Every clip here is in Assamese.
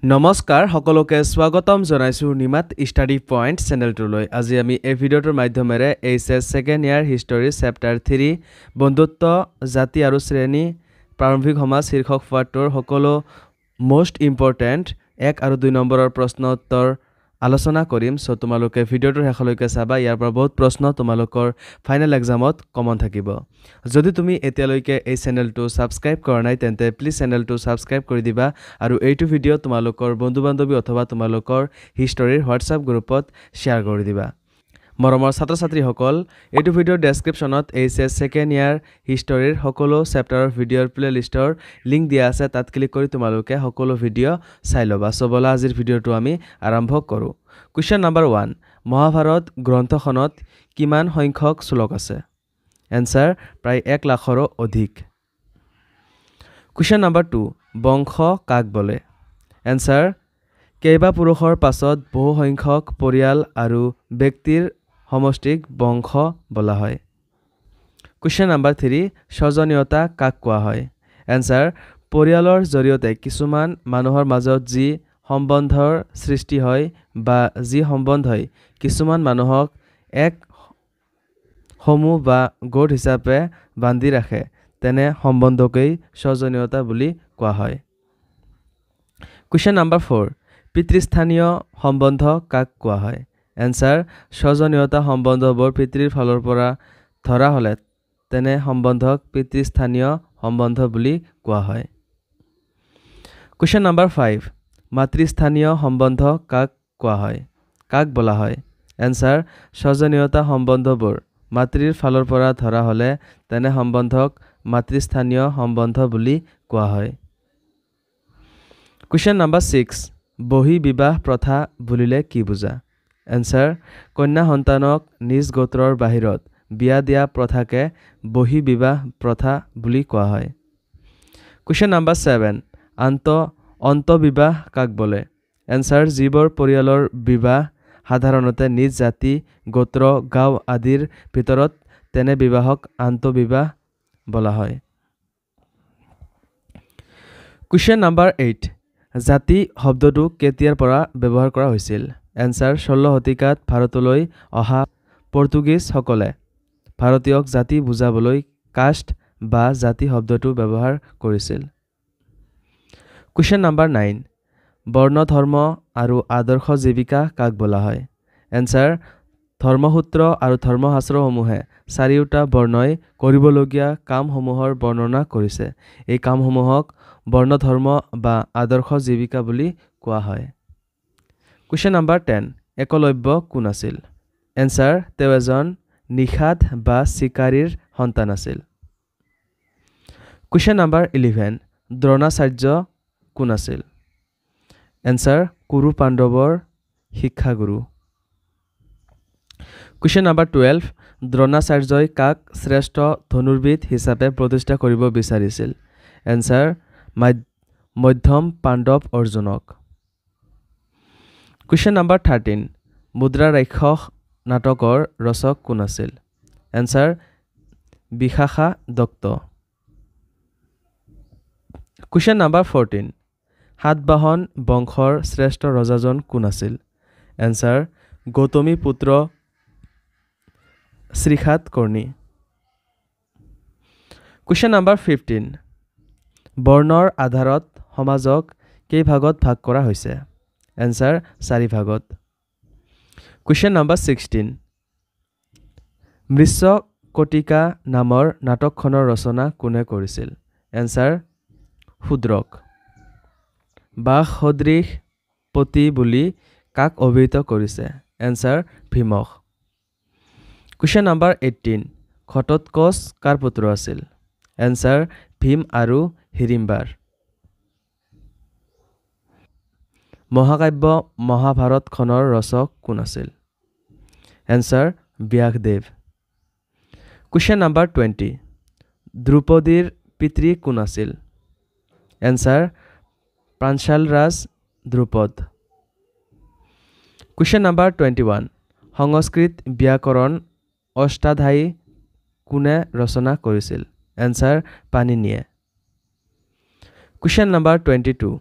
নমস্কাৰ সকলোকে স্বাগতম জনাইছো নিমাত ষ্টাডি পইণ্ট চেনেলটোলৈ। আজি আমি এই ভিডিঅ'টোৰ মাধ্যমেৰে HS second year history chapter 3 বন্ধুত্ব জাতি আৰু শ্ৰেণী প্ৰাৰম্ভিক সমাজ শীৰ্ষক পাঠটোৰ সকলো মোষ্ট ইম্পৰ্টেণ্ট 1 আৰু 2 নম্বৰৰ প্ৰশ্ন উত্তৰ আলোচনা কৰিম। সো তোমালোকে ভিডিঅ'টোৰ শেষলৈকে চাবা। ইয়াৰ পৰা বহুত প্ৰশ্ন তোমালোকৰ ফাইনেল এক্সামত কমন থাকিব। যদি তুমি এতিয়ালৈকে এই চেনেলটো সাবস্ক্ৰাইব কৰা নাই তেন্তে প্লিজ চেনেলটো সাবস্ক্ৰাইব কৰি দিবা আৰু এইটো ভিডিঅ' তোমালোকৰ বন্ধু বান্ধৱী অথবা তোমালোকৰ হিষ্টৰীৰ হোৱাটছআপ গ্ৰুপত শ্বেয়াৰ কৰি দিবা। মৰমৰ ছাত্ৰ ছাত্ৰীসকল, এইটো ভিডিঅ'ৰ ডেছক্ৰিপশ্যনত এইচএছ ছেকেণ্ড ইয়াৰ হিষ্টৰীৰ সকলো চেপ্টাৰৰ ভিডিঅ'ৰ প্লেলিষ্টৰ লিংক দিয়া আছে। তাত ক্লিক কৰি তোমালোকে সকলো ভিডিঅ' চাই ল'বা। সো বলা আজিৰ ভিডিঅ'টো আমি আৰম্ভ কৰোঁ। কুৱেশ্যন নম্বৰ 1, মহাভাৰত গ্ৰন্থখনত কিমান সংখ্যক শ্লোক আছে? এনসাৰ প্ৰায় 1 লাখৰো অধিক। কুৱেশ্যন নম্বৰ 2, বংশ কাক বোলে? এনসাৰ কেইবা পুৰুষৰ পাছত বহু সংখ্যক পৰিয়াল আৰু ব্যক্তিৰ সমষ্টিক বংশ বোলা হয়। কুৱেশ্যন নম্বৰ 3, স্বজনীয়তা কাক কোৱা হয়? এনসাৰ পৰিয়ালৰ জৰিয়তে কিছুমান মানুহৰ মাজত যি সম্বন্ধৰ সৃষ্টি হয় বা যি সম্বন্ধই কিছুমান মানুহক এক সমূহ বা গোট হিচাপে বান্ধি ৰাখে তেনে সম্বন্ধকেই স্বজনীয়তা বুলি কোৱা হয়। কুৱেশ্যন নম্বৰ 4, পিতৃস্থানীয় সম্বন্ধ কাক কোৱা হয়? এনসাৰ স্বজনীয়তা সম্বন্ধবোৰ পিতৃৰ ফালৰ পৰা ধৰা হ'লে তেনে সম্বন্ধক পিতৃস্থানীয় সম্বন্ধ বুলি কোৱা হয়। কুৱেশ্যন নম্বৰ 5, মাতৃস্থানীয় সম্বন্ধ কাক কোৱা হয়? কাক বোলা হয়? এনসাৰ স্বজনীয়তা সম্বন্ধবোৰ মাতৃৰ ফালৰ পৰা ধৰা হ'লে তেনে সম্বন্ধক মাতৃস্থানীয় সম্বন্ধ বুলি কোৱা হয়। কুৱেশ্যন নম্বৰ 6, বহি বিবাহ প্ৰথা বুলিলে কি বুজা? এনসাৰ কন্যা সন্তানক নিজ গোত্ৰৰ বাহিৰত বিয়া দিয়া প্ৰথাকে বহি বিবাহ প্ৰথা বুলি কোৱা হয়। কুৱেশ্যন নম্বৰ 7, অন্তঃবিবাহ কাক বোলে? এনসাৰ যিবোৰ পৰিয়ালৰ বিবাহ সাধাৰণতে নিজ জাতি গোত্ৰ গাঁও আদিৰ ভিতৰত তেনে বিবাহক আন্তঃবিবাহ বোলা হয়। কুৱেশ্যন নম্বৰ 8, জাতি শব্দটো কেতিয়াৰ পৰা ব্যৱহাৰ কৰা হৈছিল? এনসাৰ 16 শতিকাত ভাৰতলৈ অহা পৰ্তুগীজসকলে ভাৰতীয়ক জাতি বুজাবলৈ কাষ্ট বা জাতি শব্দটো ব্যৱহাৰ কৰিছিল। কুৱেশ্যন নম্বৰ 9, বৰ্ণ ধৰ্ম আৰু আদৰ্শ জীৱিকা কাক বোলা হয়? এনসাৰ ধৰ্মসূত্ৰ আৰু ধৰ্মশাস্ত্ৰসমূহে চাৰিওটা বৰ্ণই কৰিবলগীয়া কামসমূহৰ বৰ্ণনা কৰিছে। এই কামসমূহক বৰ্ণ ধৰ্ম বা আদৰ্শ জীৱিকা বুলি কোৱা হয়। কুৱেশ্যন নম্বৰ 10, একলব্য কোন আছিল? এনসাৰ তেওঁ এজন নিষাদ বা চিকাৰীৰ সন্তান আছিল। কুৱেশ্যন নম্বৰ 11, দ্ৰোণাচাৰ্য কোন আছিল? এনসাৰ কুৰু পাণ্ডৱৰ শিক্ষাগুৰু। কুৱেশ্যন নম্বৰ 12, দ্ৰোণাচাৰ্যই কাক শ্ৰেষ্ঠ ধনুৰ্বিদ হিচাপে প্ৰতিষ্ঠা কৰিব বিচাৰিছিল? এনসাৰ মধ্যম পাণ্ডৱ অৰ্জুনক। কুৱেশ্যন নম্বৰ 13, মুদ্ৰা ৰাক্ষস নাটকৰ ৰচক কোন আছিল? Answer Vishakha Datta. Question number 14, Satavahana বংশৰ শ্ৰেষ্ঠ ৰজাজন কোন আছিল? এনসাৰ গৌতমী পুত্ৰ শ্ৰীসাতকৰ্ণী। কুৱেশ্যন নম্বৰ 15, বৰ্ণৰ আধাৰত সমাজক কেইভাগত ভাগ কৰা হৈছে? এনসাৰ 4 ভাগত। কুৱেশ্যন নম্বৰ 16, মৃচ্ছকটিকা নামৰ নাটকখনৰ ৰচনা কোনে কৰিছিল? এনসাৰ শূদ্ৰক। বাঘ সদৃশ পতি বুলি কাক অভিহিত কৰিছে? এনসাৰ ভীমক। কুৱেশ্যন নম্বৰ 18, ঘটোৎকচ কাৰ পুত্ৰ আছিল? এনসাৰ ভীম আৰু হিড়িম্বাৰ। মহাকাব্য মহাভাৰতখনৰ ৰচক কোন আছিল? এনসাৰ ব্যাসদেৱ। কুৱেশ্যন নম্বৰ 20, দ্ৰুপদীৰ পিতৃ কোন আছিল? এনসাৰ পাঞ্চাল ৰাজ দ্ৰুপদ। কুৱেশ্যন নম্বৰ 21, সংস্কৃত ব্যাকৰণ অষ্টাধ্যায়ী কোনে ৰচনা কৰিছিল? এনসাৰ পাণিনিয়ে। কুৱেশ্যন নম্বৰ 22,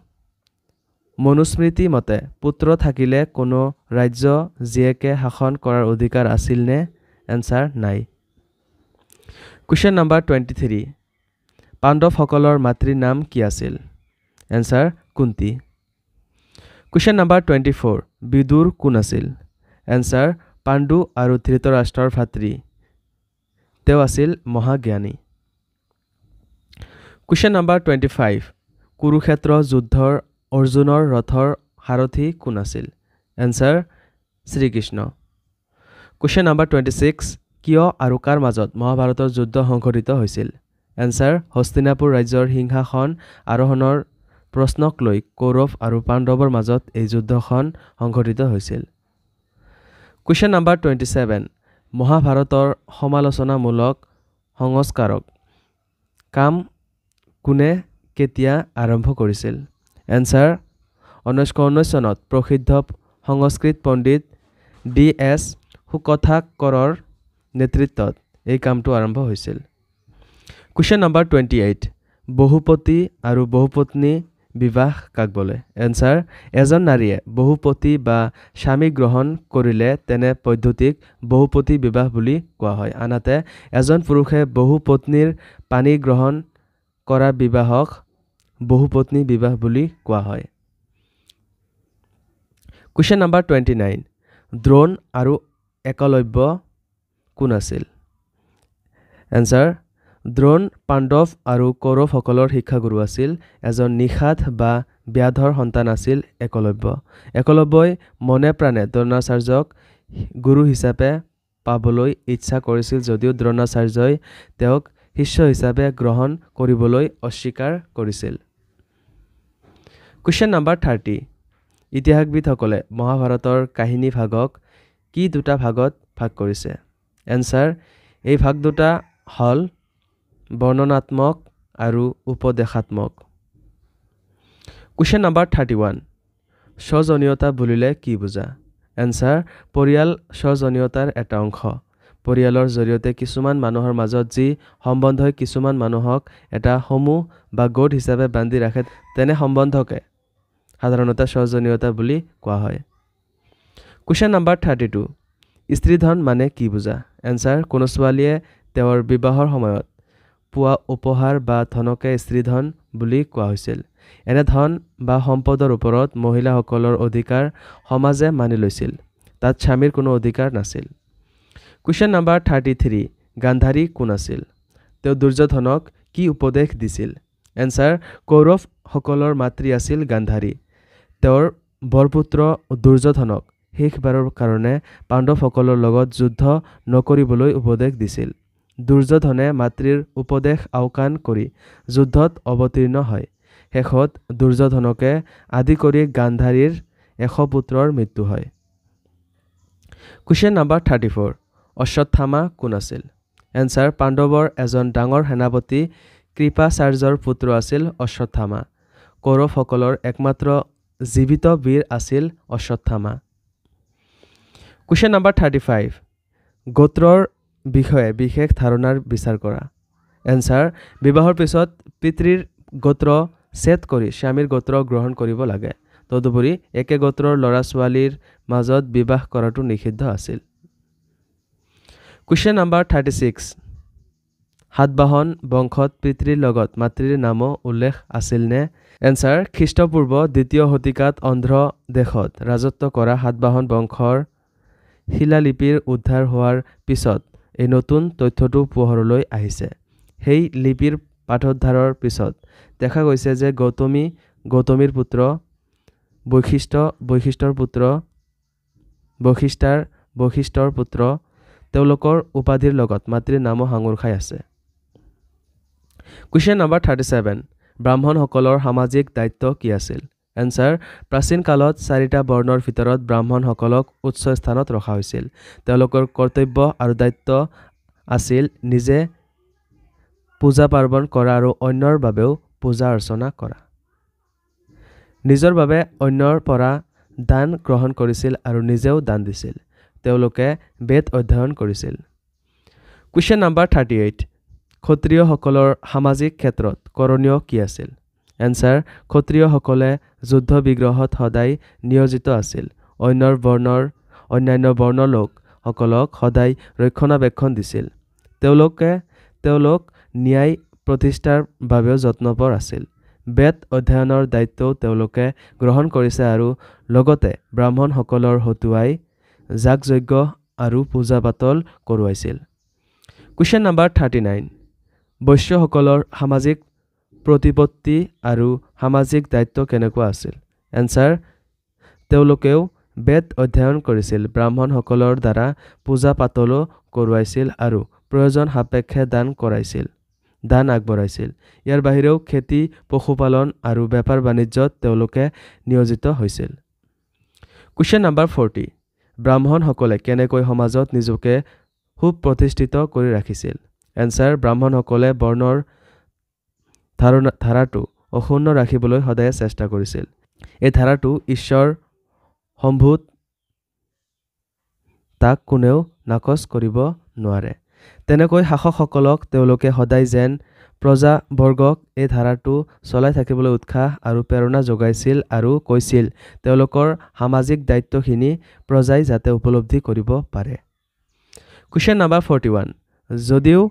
মনুস্মৃতি মতে পুত্ৰ থাকিলে কোনো ৰাজ্য জীয়েকে শাসন কৰাৰ অধিকাৰ আছিল নে? এনসাৰ নাই। কুৱেশ্যন নম্বৰ 23 পাণ্ডৱসকলৰ মাতৃৰ নাম কি আছিল? Answer Kunti. Question number 24 Vidura কোন আছিল? এনসাৰ পাণ্ডু আৰু ধৃতৰাষ্ট্ৰৰ ভাতৃ। তেওঁ আছিল মহাজ্ঞানী। কুৱেশ্যন নম্বৰ 25 কুৰুক্ষেত্ৰ যুদ্ধৰ অৰ্জুনৰ ৰথৰ সাৰথি কোন আছিল? এনসাৰ শ্ৰীকৃষ্ণ। কুৱেশ্যন নম্বৰ 26 কিয় আৰু কাৰ মাজত মহাভাৰতৰ যুদ্ধ সংঘটিত হৈছিল? এনসাৰ হস্তিনাপুৰ ৰাজ্যৰ সিংহাসন আৰোহণৰ প্ৰশ্নক লৈ কৌৰৱ আৰু পাণ্ডৱৰ মাজত এই যুদ্ধখন সংঘটিত হৈছিল। কুৱেশ্যন নম্বৰ 27 মহাভাৰতৰ সমালোচনামূলক সংস্কাৰক কাম কোনে কেতিয়া আৰম্ভ কৰিছিল? এনসাৰ 1919 চনত প্ৰসিদ্ধ সংস্কৃত পণ্ডিত D.S. শুকথাকৰৰ নেতৃত্বত এই কামটো আৰম্ভ হৈছিল। কুৱেশ্যন নম্বৰ 28 বহুপতি আৰু বহুপত্নী বিবাহ কাক বোলে? এনসাৰ এজন নাৰীয়ে বহুপতি বা স্বামী গ্ৰহণ কৰিলে তেনে পদ্ধতিক বহুপতি বিবাহ বুলি কোৱা হয়। আনহাতে এজন পুৰুষে বহুপত্নীৰ পানী গ্ৰহণ কৰা বিবাহক বহুপত্নী বিবাহ বুলি কোৱা হয়। কুৱেশ্যন নম্বৰ 29 দ্ৰোণ আৰু একলব্য কোন আছিল? এনসাৰ দ্ৰোণ পাণ্ডৱ আৰু কৌৰৱসকলৰ শিক্ষাগুৰু আছিল। এজন নিষাদ বা ব্যাধৰ সন্তান আছিল একলব্য। একলব্যই মনে প্ৰাণে দ্ৰোণাচাৰ্যক গুৰু হিচাপে পাবলৈ ইচ্ছা কৰিছিল যদিও দ্ৰোণাচাৰ্যই তেওঁক শিষ্য হিচাপে গ্ৰহণ কৰিবলৈ অস্বীকাৰ কৰিছিল। কুৱেশ্যন নম্বৰ 30 ইতিহাসবিদসকলে মহাভাৰতৰ কাহিনী ভাগক কি দুটা ভাগত ভাগ কৰিছে? এনসাৰ এই ভাগ দুটা হ'ল বৰ্ণনাত্মক আৰু উপদেশাত্মক। কুৱেশ্যন নম্বৰ 31 স্বজনীয়তা বুলিলে কি বুজা? এনসাৰ পৰিয়াল স্বজনীয়তাৰ এটা অংশ। পৰিয়ালৰ জৰিয়তে কিছুমান মানুহৰ মাজত যি সম্বন্ধই কিছুমান মানুহক এটা সমূহ বা গোট হিচাপে বান্ধি ৰাখে তেনে সম্বন্ধকে সাধাৰণতে স্বজনীয়তা বুলি কোৱা হয়। কুৱেশ্যন নম্বৰ 32 স্ত্ৰীধন মানে কি বুজা? এনসাৰ কোনো ছোৱালীয়ে তেওঁৰ বিবাহৰ সময়ত পোৱা উপহাৰ বা ধনকে স্ত্ৰীধন বুলি কোৱা হৈছিল। এনে ধন বা সম্পদৰ ওপৰত মহিলাসকলৰ অধিকাৰ সমাজে মানি লৈছিল। তাত স্বামীৰ কোনো অধিকাৰ নাছিল। কুৱেশ্যন নম্বৰ 33 গান্ধাৰী কোন আছিল? তেওঁ দুৰ্যোধনক কি উপদেশ দিছিল? এনসাৰ কৌৰৱসকলৰ মাতৃ আছিল গান্ধাৰী। তেওঁৰ বৰপুত্ৰ দুৰ্যোধনক শেষবাৰৰ কাৰণে পাণ্ডৱসকলৰ লগত যুদ্ধ নকৰিবলৈ উপদেশ দিছিল। দুৰ্যোধনে মাতৃৰ উপদেশ আওকাণ কৰি যুদ্ধত অৱতীৰ্ণ হয়। শেষত দুৰ্যোধনকে আদি কৰি গান্ধাৰীৰ 100 পুত্ৰৰ মৃত্যু হয়। কুৱেশ্যন নম্বৰ 34 অশ্বত্থামা কোন আছিল? এনসাৰ পাণ্ডৱৰ এজন ডাঙৰ সেনাপতি কৃপাচাৰ্যৰ পুত্ৰ আছিল অশ্বত্থামা। কৌৰৱসকলৰ একমাত্ৰ জীৱিত বীৰ আছিল অশ্বত্থামা। কুৱেশ্যন নম্বৰ 35 গোত্ৰৰ বিষয়ে বিশেষ ধাৰণাৰ বিচাৰ কৰা। এনসাৰ বিবাহৰ পিছত পিতৃৰ গোত্ৰ ছেদ কৰি স্বামীৰ গোত্ৰ গ্ৰহণ কৰিব লাগে। তদুপৰি একে গোত্ৰৰ ল'ৰা ছোৱালীৰ মাজত বিবাহ কৰাটো নিষিদ্ধ আছিল। কুৱেশ্যন নম্বৰ 36 সাতবাহন বংশত পিতৃৰ লগত মাতৃৰ নামো উল্লেখ আছিল নে? এনসাৰ খ্ৰীষ্টপূৰ্ব 2য় শতিকাত অন্ধ্ৰ দেশত ৰাজত্ব কৰা সাতবাহন বংশৰ শিলালিপিৰ উদ্ধাৰ হোৱাৰ পিছত এই নতুন তথ্যটো পোহৰলৈ আহিছে। সেই লিপিৰ পাঠোদ্ধাৰৰ পিছত দেখা গৈছে যে গৌতমীৰ পুত্ৰ বশিষ্ঠৰ পুত্ৰ তেওঁলোকৰ উপাধিৰ লগত মাতৃৰ নামো সাঙুৰ খাই আছে। কুৱেশ্যন নম্বৰ 37 ব্ৰাহ্মণসকলৰ সামাজিক দায়িত্ব কি আছিল? এনসাৰ প্ৰাচীন কালত 4টা বৰ্ণৰ ভিতৰত ব্ৰাহ্মণসকলক উচ্চ স্থানত ৰখা হৈছিল। তেওঁলোকৰ কৰ্তব্য আৰু দায়িত্ব আছিল নিজে পূজা পাৰ্বণ কৰা আৰু অন্যৰ বাবেও পূজা অৰ্চনা কৰা। নিজৰ বাবে অন্যৰ পৰা দান গ্ৰহণ কৰিছিল আৰু নিজেও দান দিছিল। তেওঁলোকে বেদ অধ্যয়ন কৰিছিল। কুৱেশ্যন নম্বৰ 38 ক্ষত্ৰিয়সকলৰ সামাজিক ক্ষেত্ৰত কৰণীয় কি আছিল? এনসাৰ ক্ষত্ৰিয়সকলে যুদ্ধ বিগ্ৰহত সদায় নিয়োজিত আছিল অন্যান্য বৰ্ণৰ লোকসকলক সদায় ৰক্ষণাবেক্ষণ দিছিল তেওঁলোক ন্যায় প্ৰতিষ্ঠাৰ বাবেও যত্নপৰ আছিল বেদ অধ্যয়নৰ দায়িত্বও তেওঁলোকে গ্ৰহণ কৰিছে আৰু লগতে ব্ৰাহ্মণসকলৰ হতুৱাই যাগযজ্ঞ আৰু পূজা পাতল কৰোৱাইছিল কুৱেশ্যন নম্বৰ 39 বৈশ্যসকলৰ সামাজিক প্ৰতিপত্তি আৰু সামাজিক দায়িত্ব কেনেকুৱা আছিল এনসাৰ তেওঁলোকেও বেদ অধ্যয়ন কৰিছিল ব্ৰাহ্মণসকলৰ দ্বাৰা পূজা পাতলো কৰোৱাইছিল আৰু প্ৰয়োজন সাপেক্ষে দান আগবঢ়াইছিল ইয়াৰ বাহিৰেও খেতি পশুপালন আৰু বেপাৰ বাণিজ্যত তেওঁলোকে নিয়োজিত হৈছিল কুৱেশ্যন নম্বৰ 40 ব্ৰাহ্মণসকলে কেনেকৈ সমাজত নিজকে সুপ্ৰতিষ্ঠিত কৰি ৰাখিছিল এনসাৰ ব্ৰাহ্মণসকলে বৰ্ণৰ ধাৰাটো অক্ষুণ্ণ ৰাখিবলৈ সদায় চেষ্টা কৰিছিল এই ধাৰাটো ঈশ্বৰ সম্ভূত তাক কোনেও নাকচ কৰিব নোৱাৰে তেনেকৈ শাসকসকলক তেওঁলোকে সদায় যেন প্ৰজাবৰ্গক এই ধাৰাটো চলাই থাকিবলৈ উৎসাহ আৰু প্ৰেৰণা যোগাইছিল আৰু কৈছিল তেওঁলোকৰ সামাজিক দায়িত্বখিনি প্ৰজাই যাতে উপলব্ধি কৰিব পাৰে কুৱেশ্যন নম্বৰ 41 যদিও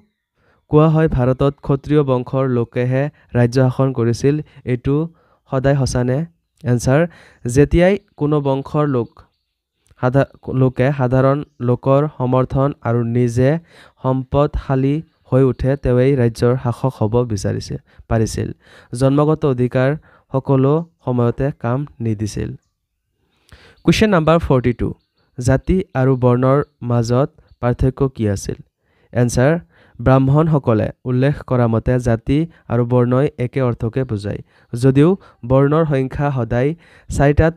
কোৱা হয় ভাৰতত ক্ষত্ৰিয় বংশৰ লোকেহে ৰাজ্য শাসন কৰিছিল এইটো সদায় সঁচানে এনসাৰ যেতিয়াই কোনো বংশৰ লোকে সাধাৰণ লোকৰ সমৰ্থন আৰু নিজে সম্পদশালী হৈ উঠে তেৱেই ৰাজ্যৰ শাসক হ'ব পাৰিছিল জন্মগত অধিকাৰ সকলো সময়তে কাম নিদিছিল কুৱেশ্যন নম্বৰ 42 জাতি আৰু বৰ্ণৰ মাজত পাৰ্থক্য কি আছিল এনসাৰ ব্ৰাহ্মণসকলে উল্লেখ কৰা মতে জাতি আৰু বৰ্ণই একে অৰ্থকে বুজায় যদিও বৰ্ণৰ সংখ্যা সদায় 4টাত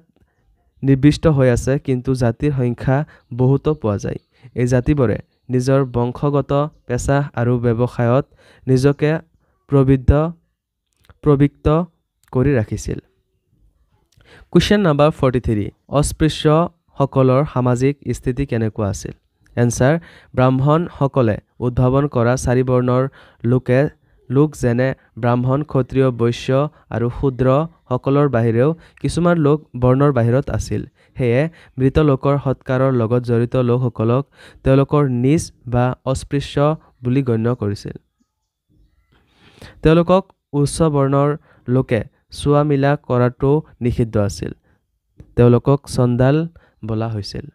নিৰ্দিষ্ট হৈ আছে কিন্তু জাতিৰ সংখ্যা বহুতো পোৱা যায় এই জাতিবোৰে নিজৰ বংশগত পেছা আৰু ব্যৱসায়ত নিজকে প্ৰবৃত্ত কৰি ৰাখিছিল কুৱেশ্যন নম্বৰ 43 অস্পৃশ্যসকলৰ সামাজিক স্থিতি কেনেকুৱা আছিল এনসাৰ ব্ৰাহ্মণসকলে উদ্ভাৱন কৰা 4 বৰ্ণৰ লোক যেনে ব্ৰাহ্মণ ক্ষত্ৰিয় বৈশ্য আৰু শূদ্ৰ সকলৰ বাহিৰেও কিছুমান লোক বৰ্ণৰ বাহিৰত আছিল সেয়ে মৃত লোকৰ সৎকাৰৰ লগত জড়িত লোকসকলক তেওঁলোকৰ নিজ বা অস্পৃশ্য বুলি গণ্য কৰিছিল তেওঁলোকক উচ্চ বৰ্ণৰ লোকে চোৱা মিলা কৰাটো নিষিদ্ধ আছিল তেওঁলোকক চণ্ডাল বোলা হৈছিল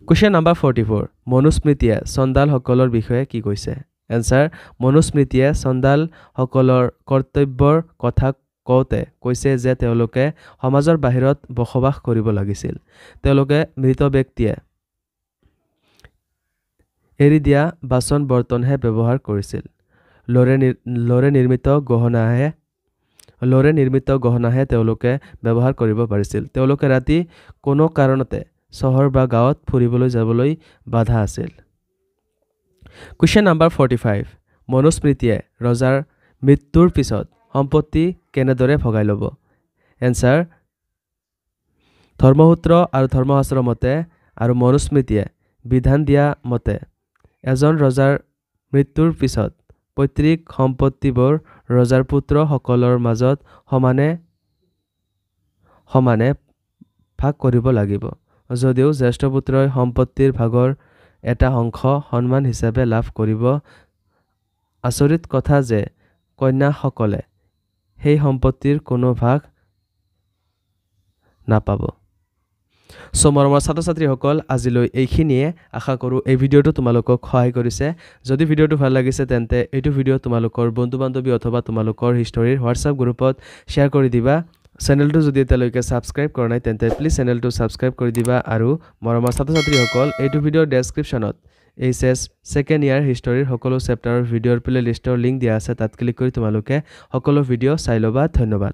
কুৱেশ্যন নম্বৰ 44 মনুস্মৃতিয়ে চণ্ডালসকলৰ বিষয়ে কি কৈছে এনসাৰ মনুস্মৃতিয়ে চণ্ডালসকলৰ কৰ্তব্যৰ কথা কওঁতে কৈছে যে তেওঁলোকে সমাজৰ বাহিৰত বসবাস কৰিব লাগিছিল তেওঁলোকে মৃত ব্যক্তিয়ে এৰি দিয়া বাচন বৰ্তনহে ব্যৱহাৰ কৰিছিল লৰে নিৰ্মিত গহনাহে তেওঁলোকে ব্যৱহাৰ কৰিব পাৰিছিল তেওঁলোকে ৰাতি কোনো কাৰণতে চহৰ বা গাঁৱত ফুৰিবলৈ যাবলৈ বাধা আছিল কুৱেশ্যন নম্বৰ 45 মনুস্মৃতিয়ে ৰজাৰ মৃত্যুৰ পিছত সম্পত্তি কেনেদৰে ভগাই ল'ব এনসাৰ ধৰ্মসূত্ৰ আৰু ধৰ্মশাস্ত্ৰ মতে আৰু মনুস্মৃতিয়ে বিধান দিয়া মতে এজন ৰজাৰ মৃত্যুৰ পিছত পৈতৃক সম্পত্তিবোৰ ৰজাৰ পুত্ৰসকলৰ মাজত সমানে ভাগ কৰিব লাগিব যদিও জ্যেষ্ঠ পুত্ৰই সম্পত্তিৰ ভাগৰ এটা অংশ সন্মান হিচাপে লাভ কৰিব আচৰিত কথা যে কন্যাসকলে সেই সম্পত্তিৰ কোনো ভাগ নাপাব মৰমৰ ছাত্ৰ-ছাত্ৰীসকল আজিলৈ এইখিনিয়ে আশা কৰোঁ এই ভিডিঅ'টো তোমালোকক সহায় কৰিছে যদি ভিডিঅ'টো ভাল লাগিছে তেন্তে এইটো ভিডিঅ' তোমালোকৰ বন্ধু-বান্ধৱী অথবা তোমালোকৰ হিষ্টৰীৰ হোৱাটছআপ গ্ৰুপত শ্বেয়াৰ কৰি দিবা চেনেলটো যদি এতিয়ালৈকে সাবস্ক্ৰাইব কৰা নাই তেন্তে প্লিজ চেনেলটো সাবস্ক্ৰাইব কৰি দিবা আৰু মৰমৰ ছাত্ৰ-ছাত্ৰীসকল এইটো ভিডিঅ'ৰ ডেছক্ৰিপশ্যনত এইচএছ সেকেন্ড ইয়াৰ হিষ্টৰীৰ সকলো চেপ্টাৰৰ ভিডিঅ'ৰ প্লেলিষ্টৰ লিংক দিয়া আছে তাত ক্লিক কৰি তোমালোকে সকলো ভিডিঅ' চাই ল'বা ধন্যবাদ